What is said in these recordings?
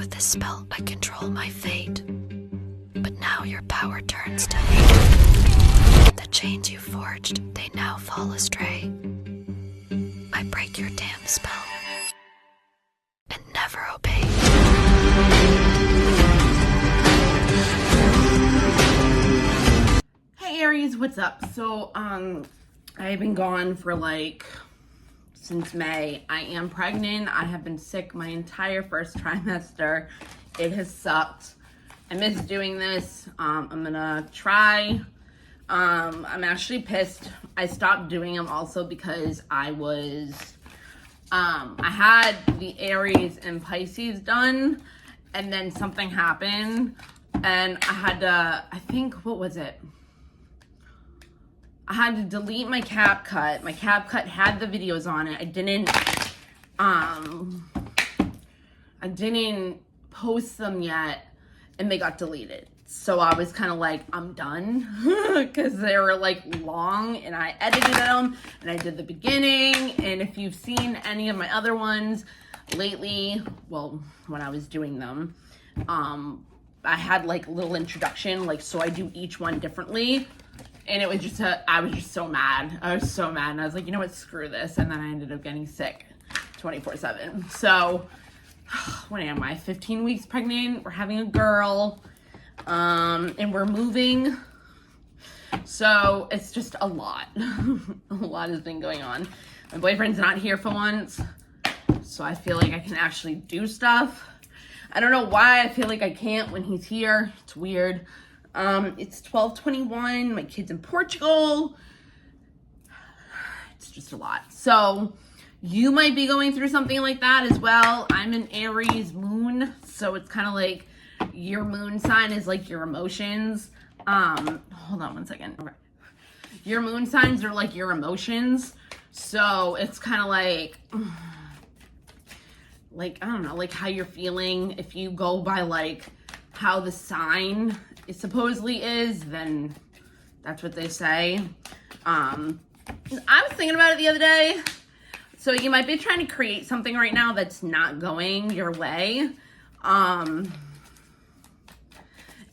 With this spell, I control my fate. But now your power turns to hate. The chains you forged, they now fall astray. I break your damn spell and never obey. Hey Aries, what's up? So, I've been gone for since May. I am pregnant. I have been sick my entire first trimester. It has sucked. I miss doing this. I'm gonna try. I'm actually pissed. I stopped doing them also because I had the Aries and Pisces done, and then something happened, and I had to, what was it? I had to delete my CapCut. My CapCut had the videos on it. I didn't post them yet, and they got deleted. So I was kind of like, I'm done, because they were long, and I edited them, and I did the beginning. And if you've seen any of my other ones lately, well, when I was doing them, I had a little introduction, so I do each one differently. And it was just, I was just so mad. I was so mad. And I was like, you know what, screw this. And then I ended up getting sick 24/7. So, what am I, 15 weeks pregnant? We're having a girl. And we're moving. So, it's just a lot. A lot has been going on. My boyfriend's not here for once. So, I feel like I can actually do stuff. I don't know why I feel like I can't when he's here. It's weird. It's 12:21. My kid's in Portugal. It's just a lot. So you might be going through something like that as well. I'm an Aries moon, so it's kind of like your moon sign is your emotions. Hold on one second. Okay. Your moon signs are your emotions. So it's kind of I don't know, how you're feeling. If you go by how the sign it supposedly is, then that's what they say. I was thinking about it the other day. So you might be trying to create something right now that's not going your way. And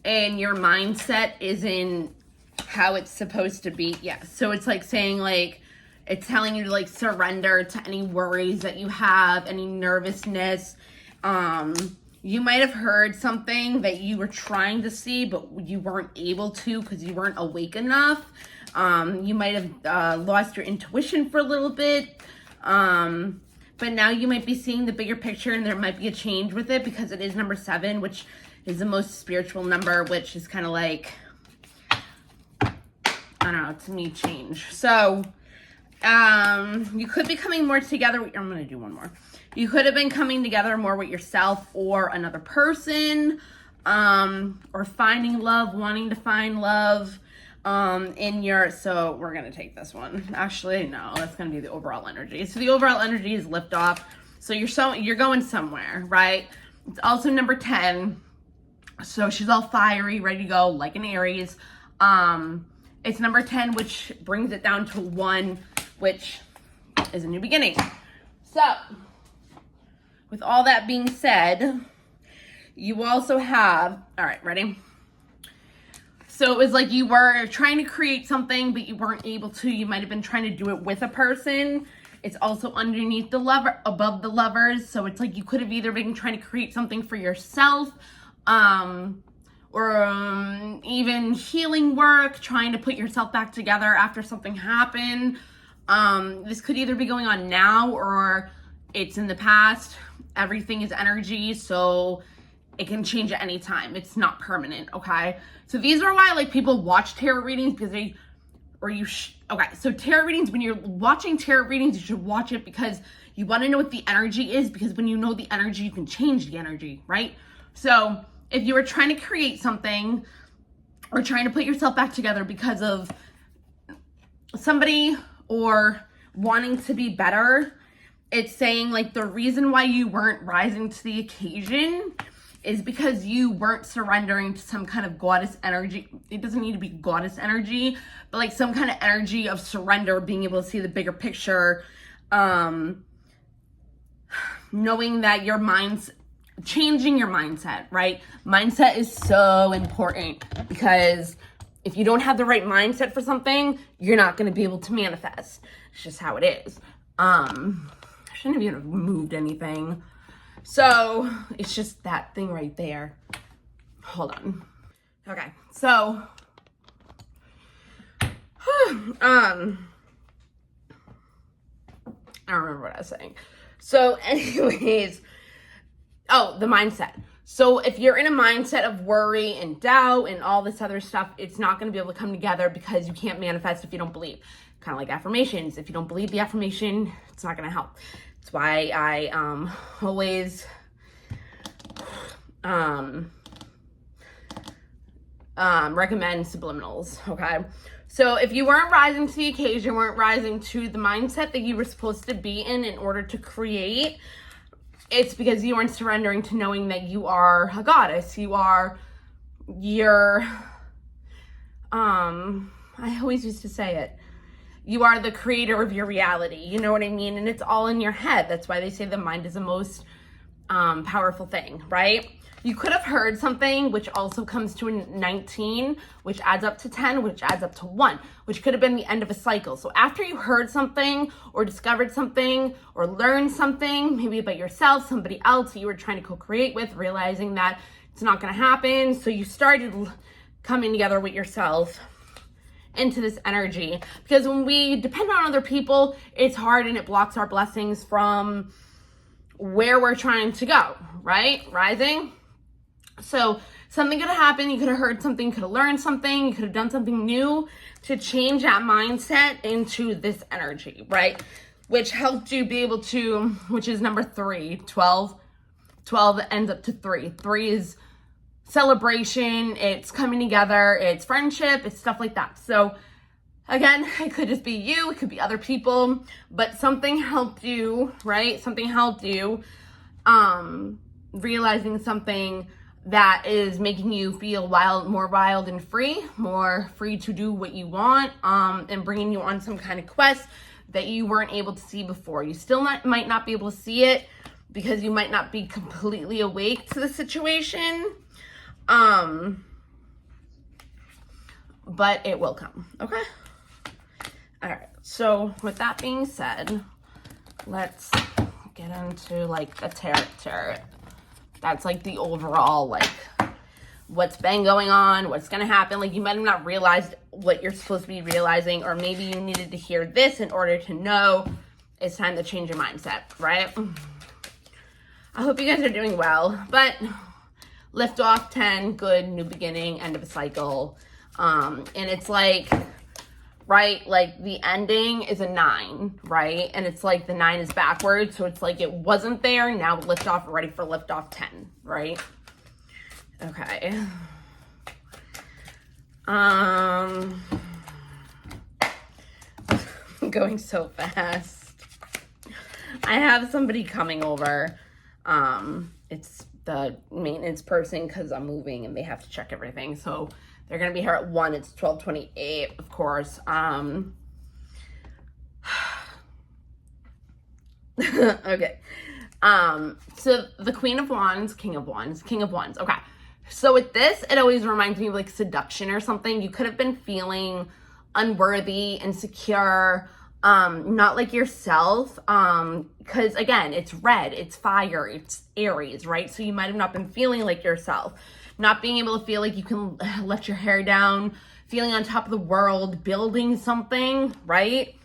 your mindset isn't how it's supposed to be. Yeah. So it's saying it's telling you to surrender to any worries that you have, any nervousness. You might have heard something that you were trying to see, but you weren't able to because you weren't awake enough. You might have lost your intuition for a little bit. But now you might be seeing the bigger picture, and there might be a change with it because it is number 7, which is the most spiritual number, which is kind of I don't know, to me, change. So, you could be coming more together. I'm going to do one more. You could have been coming together more with yourself or another person, or finding love, wanting to find love, so we're going to take this one. Actually, no, that's going to be the overall energy. So the overall energy is lift off. So you're going somewhere, right? It's also number 10. So she's all fiery, ready to go, like an Aries. It's number 10, which brings it down to 1, which is a new beginning. So, with all that being said, you also have, all right, ready? So it was you were trying to create something, but you weren't able to. You might have been trying to do it with a person. It's also underneath the lover, above the lovers. So it's you could have either been trying to create something for yourself, or even healing work, trying to put yourself back together after something happened. This could either be going on now or it's in the past. Everything is energy, so it can change at any time. It's not permanent, okay? So these are why people watch tarot readings, because okay, so tarot readings, when you're watching tarot readings, you should watch it because you want to know what the energy is, because when you know the energy, you can change the energy, right? So if you were trying to create something or trying to put yourself back together because of somebody or wanting to be better, it's saying the reason why you weren't rising to the occasion is because you weren't surrendering to some kind of goddess energy. It doesn't need to be goddess energy, but some kind of energy of surrender, being able to see the bigger picture, knowing that your mind's changing your mindset, right? Mindset is so important because if you don't have the right mindset for something, you're not going to be able to manifest. It's just how it is. I shouldn't have even moved anything. So it's just that thing right there. Hold on. Okay. So, I don't remember what I was saying. So anyways, the mindset. So if you're in a mindset of worry and doubt and all this other stuff, it's not going to be able to come together because you can't manifest if you don't believe. Kind of like affirmations. If you don't believe the affirmation, it's not going to help. That's why I always recommend subliminals, okay? So if you weren't rising to the occasion, weren't rising to the mindset that you were supposed to be in order to create, it's because you weren't surrendering to knowing that you are a goddess. I always used to say it. You are the creator of your reality. You know what I mean? And it's all in your head. That's why they say the mind is the most powerful thing, right? You could have heard something, which also comes to a 19, which adds up to 10, which adds up to 1, which could have been the end of a cycle. So after you heard something or discovered something or learned something, maybe about yourself, somebody else that you were trying to co-create with, realizing that it's not going to happen. So you started coming together with yourself into this energy. Because when we depend on other people, it's hard and it blocks our blessings from where we're trying to go, right? Rising. So something could have happened. You could have heard something, could have learned something, you could have done something new to change that mindset into this energy, right? Which helped you be able to, which is number 3, 12. 12 ends up to 3. 3 is celebration, it's coming together, it's friendship, it's stuff like that. So again, it could just be you, it could be other people, but something helped you, right? Something helped you realizing something that is making you feel more wild and free, more free to do what you want, and bringing you on some kind of quest that you weren't able to see before. You still might not be able to see it because you might not be completely awake to the situation, but it will come, okay? All right, so with that being said, let's get into like the tarot. That's like the overall, like what's been going on, what's going to happen. Like you might have not realized what you're supposed to be realizing, or maybe you needed to hear this in order to know it's time to change your mindset, right? I hope you guys are doing well, but lift off 10, good, new beginning, end of a cycle. And it's like, right, like the ending is a 9, right? And it's like the 9 is backwards, so it's like it wasn't there, now lift off, ready for lift off 10, right? Okay. I'm going so fast. I have somebody coming over. It's the maintenance person because I'm moving and they have to check everything, so they're going to be here at 1. It's 12:28, of course. Okay. So the Queen of Wands, King of Wands. Okay. So with this, it always reminds me of like seduction or something. You could have been feeling unworthy, insecure, not like yourself. Because again, it's red, it's fire, it's Aries, right? So you might have not been feeling like yourself. Not being able to feel like you can let your hair down, feeling on top of the world, building something, right?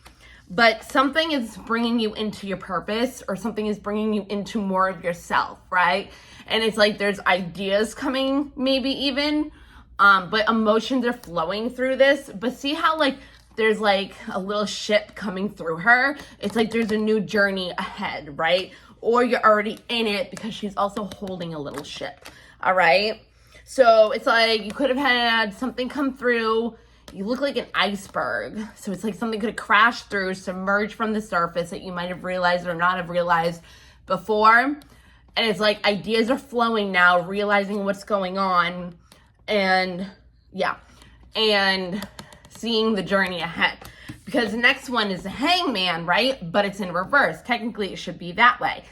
But something is bringing you into your purpose, or something is bringing you into more of yourself, right? And it's like there's ideas coming, maybe even, but emotions are flowing through this. But see how like there's like a little ship coming through her? It's like there's a new journey ahead, right? Or you're already in it because she's also holding a little ship, all right? So it's like you could have had something come through. You look like an iceberg. So it's like something could have crashed through, submerged from the surface that you might have realized or not have realized before. And it's like ideas are flowing now, realizing what's going on. And yeah, and seeing the journey ahead. Because the next one is the Hangman, right? But it's in reverse. Technically, it should be that way.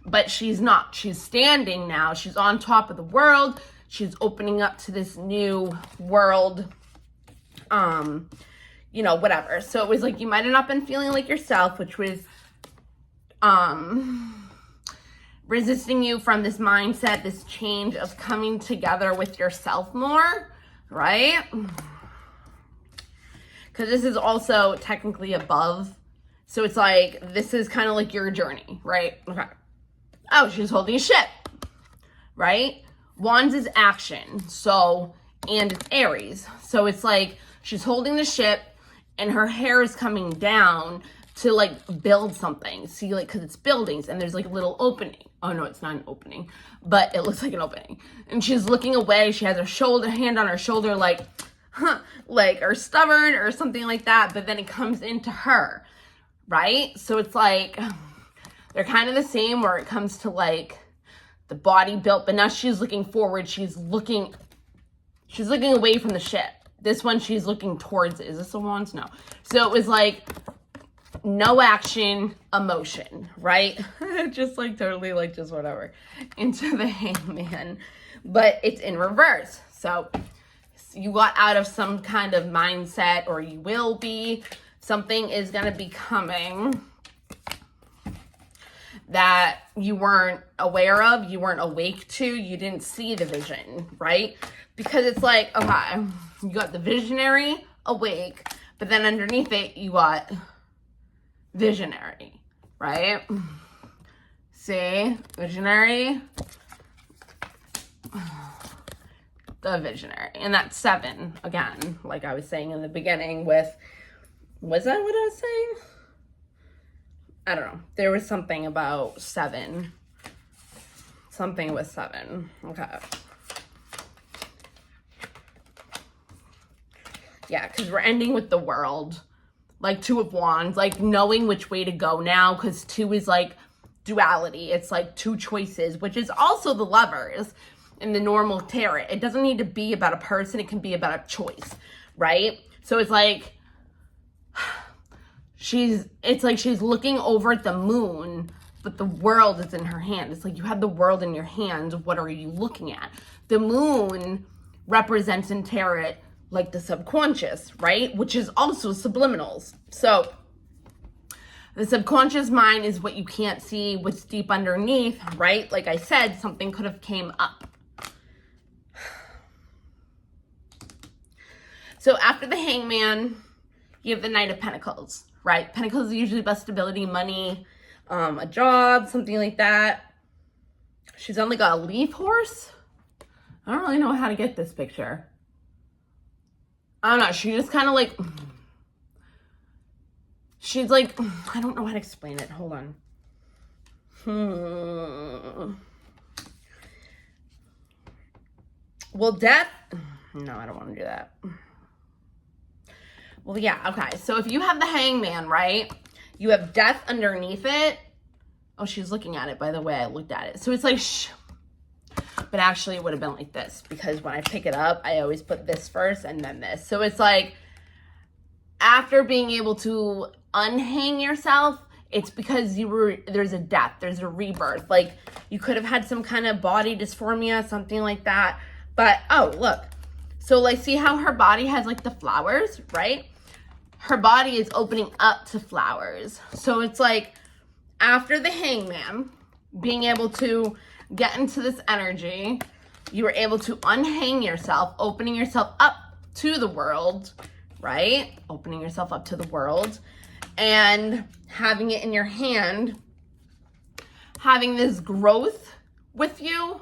but she's not. She's standing now. She's on top of the world. She's opening up to this new world. You know, whatever. So it was like you might have not been feeling like yourself, which was resisting you from this mindset, this change of coming together with yourself more, right? Because this is also technically above. So it's like, this is kind of like your journey, right? Okay. Oh, she's holding a ship, right? Wands is action. So, and it's Aries. So it's like, she's holding the ship and her hair is coming down to like build something. See, like, cause it's buildings and there's like a little opening. Oh no, it's not an opening, but it looks like an opening. And she's looking away. She has her hand on her shoulder, like, like, or stubborn or something like that. But then it comes into her, right? So it's like, they're kind of the same where it comes to like the body built, but now she's looking forward. She's looking away from the ship. This one, she's looking towards it. Is this the Wands? No. So it was like no action, emotion, right? Just like totally like just whatever. Into the Hangman. But it's in reverse. So you got out of some kind of mindset, or you will be. Something is going to be coming that you weren't aware of, you weren't awake to, you didn't see the vision, right? Because it's like, okay, you got the visionary, awake, but then underneath it, you got visionary, right? See, visionary, the visionary. And that's 7, again, like I was saying in the beginning with, was that what I was saying? I don't know. There was something about 7. Something with 7. Okay. Yeah, because we're ending with the world. Like 2 of Wands. Like knowing which way to go now. Because 2 is like duality. It's like 2 choices. Which is also the Lovers in the normal tarot. It doesn't need to be about a person. It can be about a choice. Right? So it's like... it's like she's looking over at the moon, but the world is in her hand. It's like you have the world in your hands. What are you looking at? The moon represents in tarot like the subconscious, right? Which is also subliminals. So the subconscious mind is what you can't see, what's deep underneath, right? Like I said, something could have came up. So after the Hangman, you have the Knight of Pentacles. Right? Pentacles is usually about stability, money, a job, something like that. She's only got a leaf horse. I don't really know how to get this picture. I don't know. She just kind of like... She's like... I don't know how to explain it. Hold on. Well, death... No, I don't want to do that. Well, yeah, okay. So if you have the Hangman, right? You have death underneath it. Oh, she's looking at it, by the way. I looked at it. So it's like, but actually it would have been like this, because when I pick it up, I always put this first and then this. So it's like, after being able to unhang yourself, it's because there's a death, there's a rebirth. Like, you could have had some kind of body dysphoria, something like that. But, oh, look. So, like, see how her body has, like, the flowers, right? Her body is opening up to flowers. So, it's like, after the Hangman, being able to get into this energy, you were able to unhang yourself, opening yourself up to the world, right? Opening yourself up to the world and having it in your hand, having this growth with you,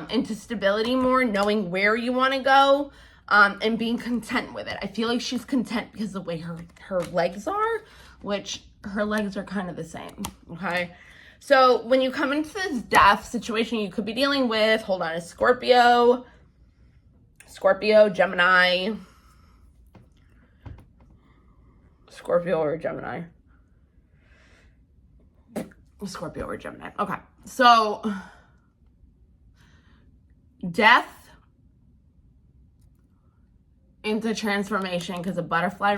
into stability more, knowing where you want to go, and being content with it. I feel like she's content because of the way her legs are, which her legs are kind of the same, okay? So when you come into this death situation, you could be dealing with, hold on, a Scorpio, Gemini, Scorpio or Gemini. Scorpio or Gemini. Okay. So death into transformation, because a butterfly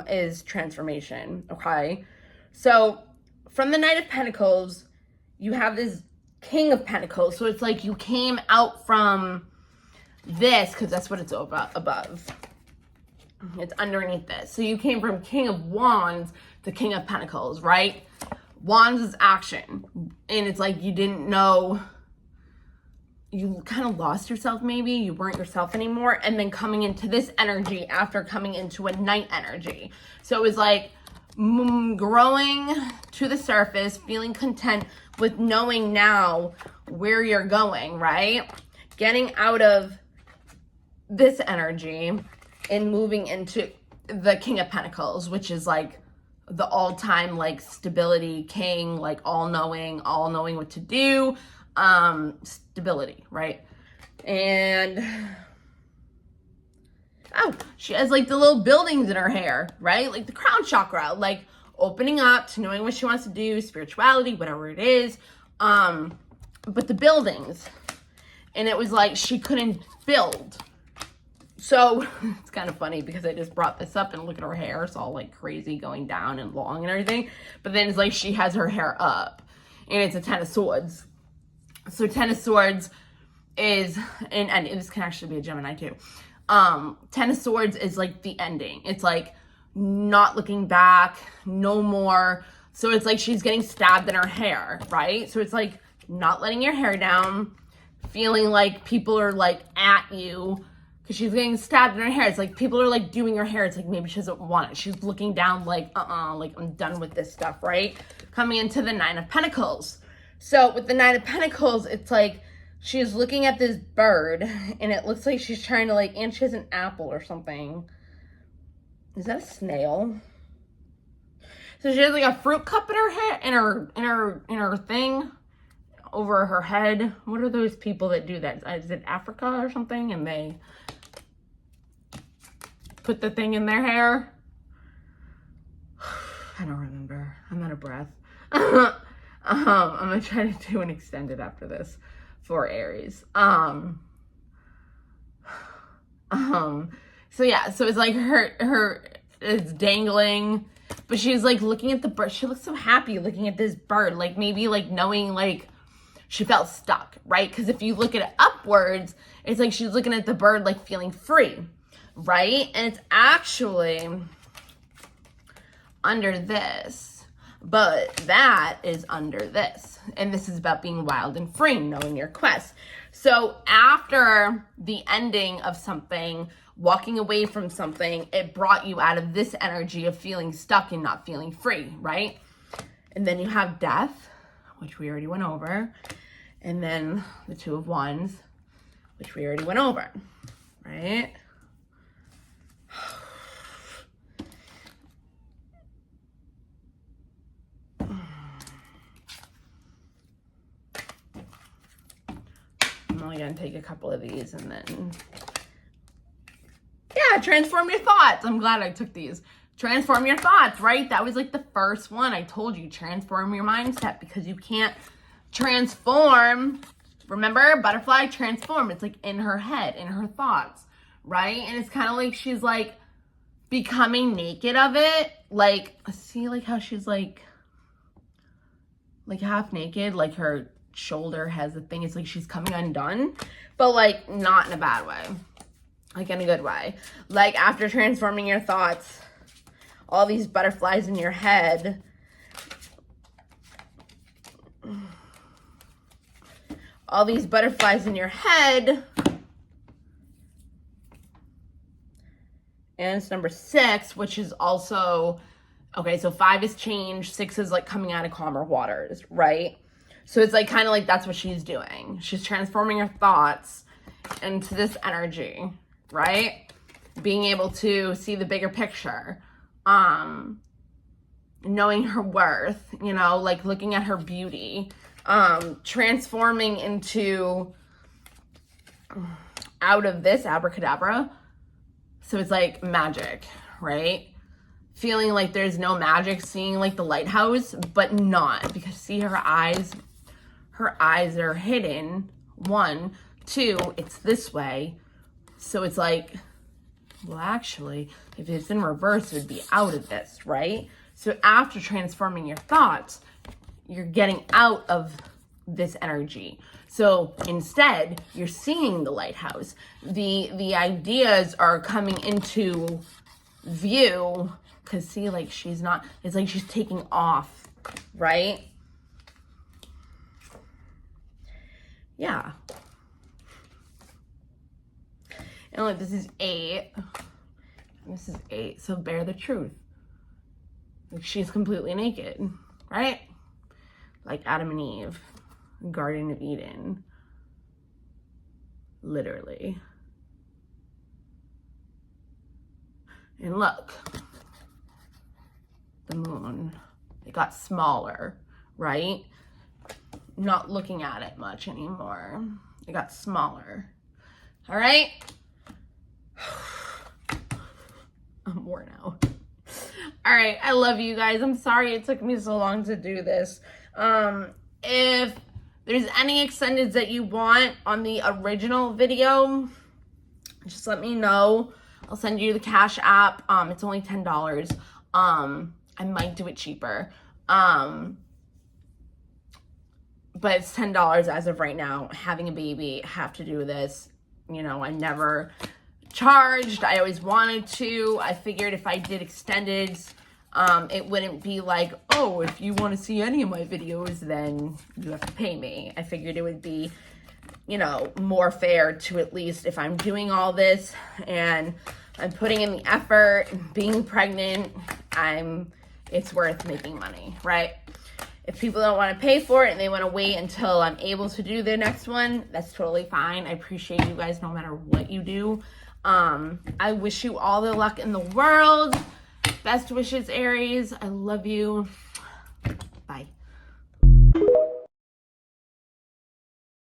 is transformation. Okay. So from the Knight of Pentacles, you have this King of Pentacles. So it's like you came out from this, because that's what it's above. It's underneath this. So you came from King of Wands to King of Pentacles, right? Wands is action. And it's like you didn't know, you kind of lost yourself maybe. You weren't yourself anymore. And then coming into this energy after coming into a night energy. So it was like growing to the surface, feeling content with knowing now where you're going, right? Getting out of this energy and moving into the King of Pentacles, which is like the all-time like stability king, like all knowing what to do, stability, right? And oh, she has like the little buildings in her hair, right? Like the crown chakra, like opening up to knowing what she wants to do, spirituality, whatever it is. But the buildings, and it was like she couldn't build. So it's kind of funny because I just brought this up and look at her hair. It's all like crazy going down and long and everything. But then it's like she has her hair up and it's a 10 of Swords. So 10 of Swords is, and this can actually be a Gemini too. 10 of Swords is like the ending. It's like not looking back, no more. So it's like she's getting stabbed in her hair, right? So it's like not letting your hair down, feeling like people are like at you, because she's getting stabbed in her hair. It's like people are like doing her hair. It's like maybe she doesn't want it. She's looking down like, like I'm done with this stuff, right? Coming into the 9 of Pentacles. So with the 9 of Pentacles, it's like she's looking at this bird and it looks like she's trying to like, and she has an apple or something. Is that a snail? So she has like a fruit cup in her head, in her thing over her head. What are those people that do that? Is it Africa or something? And they put the thing in their hair. I don't remember. I'm out of breath. I'm gonna try to do an extended after this for Aries. So yeah, so it's like her is dangling, but she's like looking at the bird. She looks so happy looking at this bird, like maybe like knowing like she felt stuck, right? Because if you look at it upwards, it's like she's looking at the bird like feeling free, right? And it's actually under this, but that is under this. And this is about being wild and free, knowing your quest. So after the ending of something, walking away from something, it brought you out of this energy of feeling stuck and not feeling free, right? And then you have death, which we already went over. And then the 2 of Wands, which we already went over, right? I'm only going to take a couple of these and then... Yeah, transform your thoughts. I'm glad I took these. Transform your thoughts, right? That was like the first one. I told you, transform your mindset, because you can't transform. Remember, butterfly transform. It's like in her head, in her thoughts, right? And it's kind of like she's like becoming naked of it. Like, see like how she's like half naked, like her shoulder has a thing. It's like she's coming undone, but like not in a bad way. Like in a good way. Like after transforming your thoughts, all these butterflies in your head. All these butterflies in your head. And it's number 6, which is also, okay, so 5 is change, 6 is like coming out of calmer waters, right? So it's like kind of like that's what she's doing. She's transforming her thoughts into this energy, right? Being able to see the bigger picture, knowing her worth, you know, like looking at her beauty, transforming into out of this abracadabra. So it's like magic, right? Feeling like there's no magic, seeing like the lighthouse, but not, because see her eyes are hidden. 1, 2, it's this way. So it's like, well, actually, if it's in reverse, it would be out of this, right? So after transforming your thoughts, you're getting out of this energy. So instead, you're seeing the lighthouse. The ideas are coming into view, because see, like, she's not, it's like she's taking off, right? Yeah. And look, this is 8. This is 8, so bear the truth. Like, she's completely naked, right? Like Adam and Eve, Garden of Eden. Literally. And look, the moon, it got smaller, right? Not looking at it much anymore. It got smaller. All right? I'm worn out. All right, I love you guys. I'm sorry it took me so long to do this. If there's any extendeds that you want on the original video, just let me know. I'll send you the Cash App. It's only $10. I might do it cheaper. But it's $10 as of right now. Having a baby, have to do this. You know, I never charged. I always wanted to. I figured if I did extendeds, it wouldn't be like, oh, if you want to see any of my videos, then you have to pay me. I figured it would be, you know, more fair to, at least if I'm doing all this and I'm putting in the effort, being pregnant, it's worth making money, right? If people don't want to pay for it and they want to wait until I'm able to do the next one, that's totally fine. I appreciate you guys no matter what you do. I wish you all the luck in the world. Best wishes, Aries. I love you.